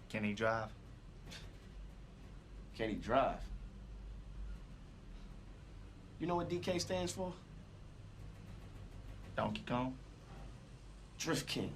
Can he drive? Can he drive? You know what DK stands for? Donkey Kong? Drift King.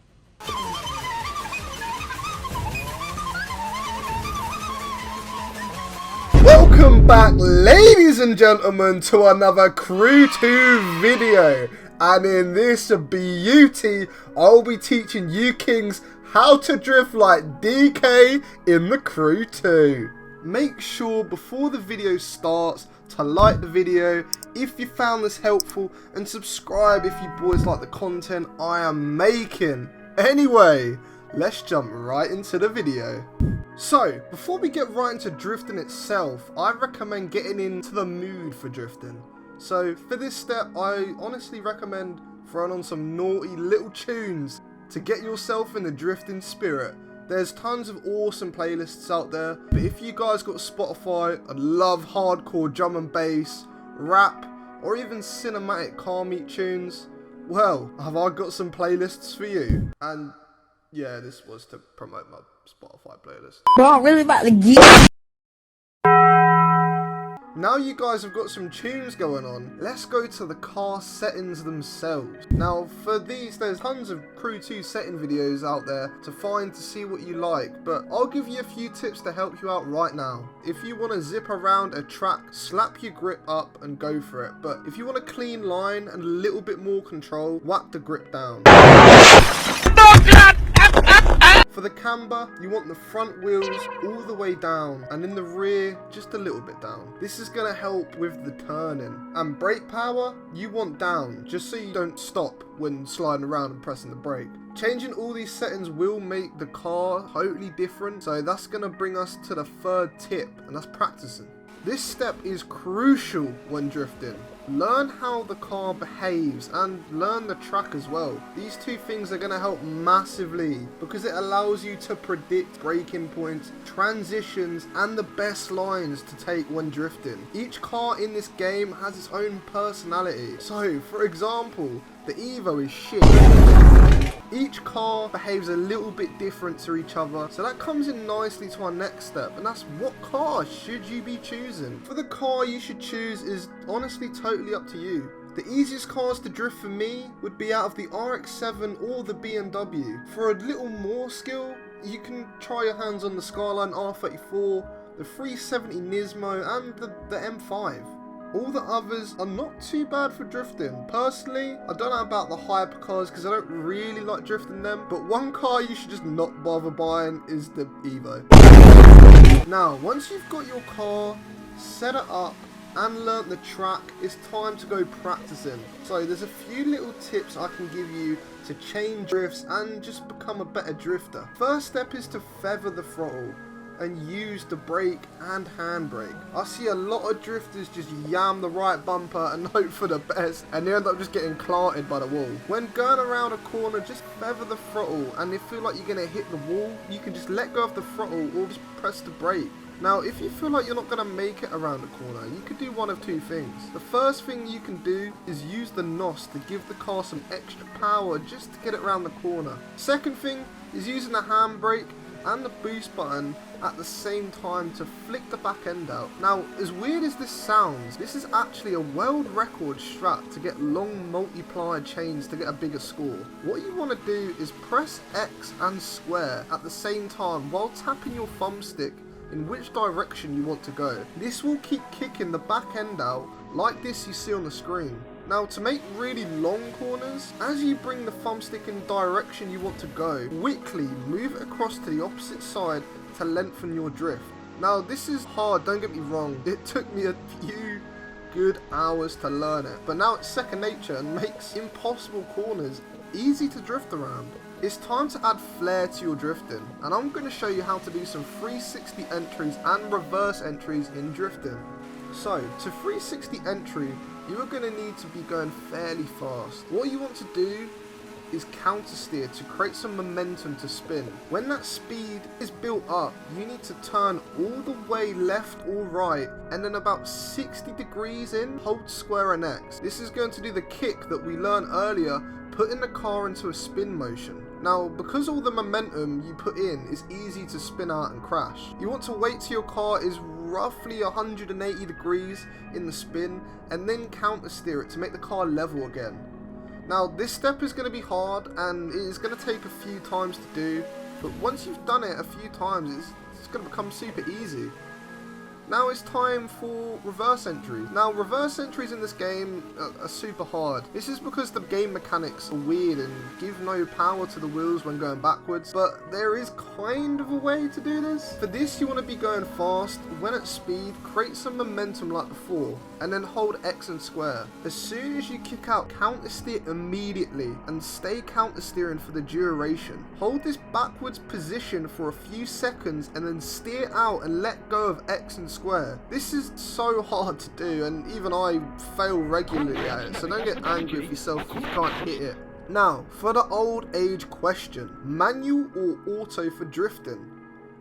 Welcome back, ladies and gentlemen, to another Crew 2 video. And in this beauty, I'll be teaching you kings how to drift like DK in the Crew 2. Make sure before the video starts to like the video if you found this helpful, and subscribe if you boys like the content I am making. Anyway, let's jump right into the video. So, before we get right into drifting itself, I recommend getting into the mood for drifting. So, for this step, I honestly recommend throwing on some naughty little tunes to get yourself in the drifting spirit. There's tons of awesome playlists out there, but if you guys got Spotify and love hardcore drum and bass, rap, or even cinematic car meet tunes, well, have I got some playlists for you. And yeah, this was to promote my Spotify playlist. Bro, I'm really about to get. Now you guys have got some tunes going on, let's go to the car settings themselves. Now for these, there's tons of Crew 2 setting videos out there to find to see what you like, but I'll give you a few tips to help you out right now. If you want to zip around a track, slap your grip up and go for it, but if you want a clean line and a little bit more control, whack the grip down. For the camber, you want the front wheels all the way down, and in the rear, just a little bit down. This is going to help with the turning. And brake power, you want down, just so you don't stop when sliding around and pressing the brake. Changing all these settings will make the car totally different, so that's going to bring us to the third tip, and that's practicing. This step is crucial when drifting. Learn how the car behaves and learn the track as well. These two things are going to help massively because it allows you to predict braking points, transitions, and the best lines to take when drifting. Each car in this game has its own personality. So, for example, the Evo is shit. Each car behaves a little bit different to each other, so that comes in nicely to our next step, and that's what car should you be choosing. For the car you should choose is honestly totally up to you. The easiest cars to drift for me would be out of the RX-7 or the BMW. For a little more skill, you can try your hands on the Skyline R34, the 370 Nismo, and the M5. All the others are not too bad for drifting. Personally, I don't know about the hypercars because I don't really like drifting them, but one car you should just not bother buying is the Evo. Now, once you've got your car, set it up, and learnt the track, it's time to go practicing. So there's a few little tips I can give you to change drifts and just become a better drifter. First step is to feather the throttle and use the brake and handbrake. I see a lot of drifters just yam the right bumper and hope for the best, and they end up just getting clanted by the wall. When going around a corner, just feather the throttle, and if you feel like you're gonna hit the wall, you can just let go of the throttle or just press the brake. Now, if you feel like you're not gonna make it around the corner, you could do one of two things. The first thing you can do is use the NOS to give the car some extra power just to get it around the corner. Second thing is using the handbrake and the boost button at the same time to flick the back end out. Now, as weird as this sounds, this is actually a world record strat to get long multiplier chains to get a bigger score. What you want to do is press X and square at the same time while tapping your thumbstick in which direction you want to go. This will keep kicking the back end out like this you see on the screen. Now, to make really long corners, as you bring the thumbstick in the direction you want to go, quickly move it across to the opposite side to lengthen your drift. Now, this is hard, don't get me wrong. It took me a few good hours to learn it, but now it's second nature and makes impossible corners easy to drift around. It's time to add flair to your drifting, and I'm going to show you how to do some 360 entries and reverse entries in drifting. So, to 360 entry, you are going to need to be going fairly fast. What you want to do is counter steer to create some momentum to spin. When that speed is built up, you need to turn all the way left or right, and then about 60 degrees in, hold square and X. This is going to do the kick that we learned earlier, putting the car into a spin motion. Now, because all the momentum you put in is easy to spin out and crash, you want to wait till your car is roughly 180 degrees in the spin and then counter steer it to make the car level again. Now, this step is going to be hard and it is going to take a few times to do, but once you've done it a few times, it's going to become super easy. Now it's time for reverse entries. Now reverse entries in this game are super hard. This is because the game mechanics are weird and give no power to the wheels when going backwards, but there is kind of a way to do this. For this you want to be going fast, when at speed, create some momentum like before, and then hold X and square. As soon as you kick out, counter steer immediately and stay counter steering for the duration. Hold this backwards position for a few seconds and then steer out and let go of X and square. This is so hard to do and even I fail regularly at it, so don't get angry with yourself if you can't hit it. Now, for the old age question, manual or auto for drifting?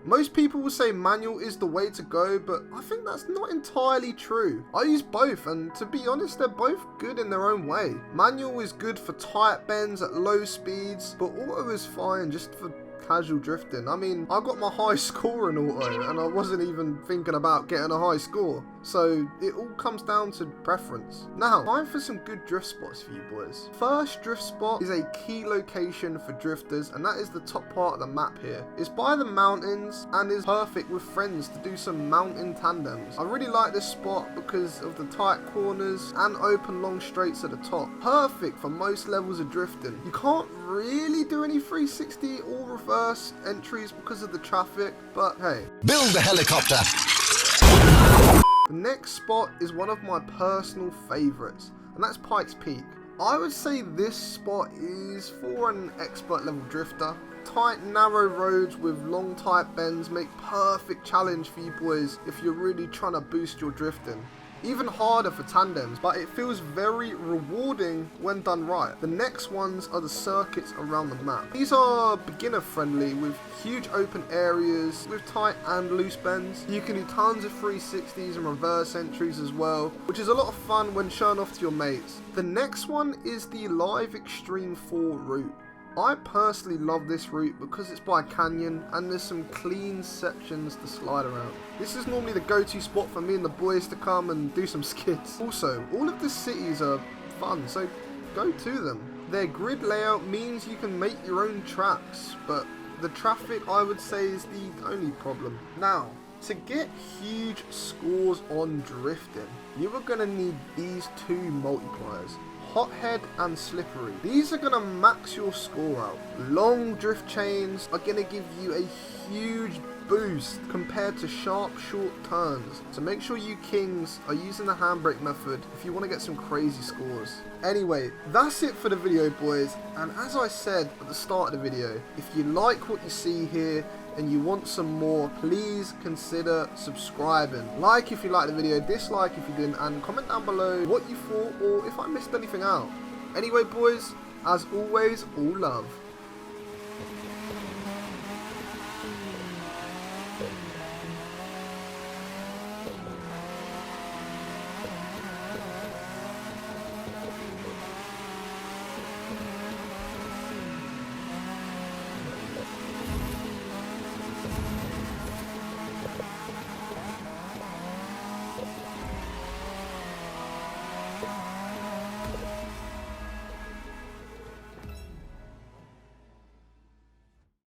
Most people will say manual is the way to go, but I think that's not entirely true. I use both, and to be honest, they're both good in their own way. Manual is good for tight bends at low speeds, but auto is fine just for casual drifting. I mean, I got my high score in auto and I wasn't even thinking about getting a high score, so it all comes down to preference. Now, time for some good drift spots for you boys. First drift spot is a key location for drifters, and that is the top part of the map here. It's by the mountains and is perfect with friends to do some mountain tandems. I really like this spot because of the tight corners and open long straights at the top. Perfect for most levels of drifting. You can't really do any 360 or reverse entries because of the traffic, but hey. Build the helicopter! The next spot is one of my personal favourites, and that's Pikes Peak. I would say this spot is for an expert level drifter. Tight narrow roads with long tight bends make perfect challenge for you boys if you're really trying to boost your drifting. Even harder for tandems, but it feels very rewarding when done right. The next ones are the circuits around the map. These are beginner friendly with huge open areas with tight and loose bends. You can do tons of 360s and reverse entries as well, which is a lot of fun when showing off to your mates. The next one is the Live Extreme 4 route. I personally love this route because it's by a canyon and there's some clean sections to slide around. This is normally the go-to spot for me and the boys to come and do some skids. Also, all of the cities are fun, so go to them. Their grid layout means you can make your own tracks, but the traffic I would say is the only problem. Now, to get huge scores on drifting, you are going to need these two multipliers. Hothead and Slippery. These are going to max your score out. Long drift chains are going to give you a huge boost compared to sharp short turns, so make sure you kings are using the handbrake method if you want to get some crazy scores. Anyway, that's it for the video boys, and as I said at the start of the video, if you like what you see here and you want some more, please consider subscribing. Like if you liked the video, dislike if you didn't, and comment down below what you thought or if I missed anything out. Anyway boys, as always, all love.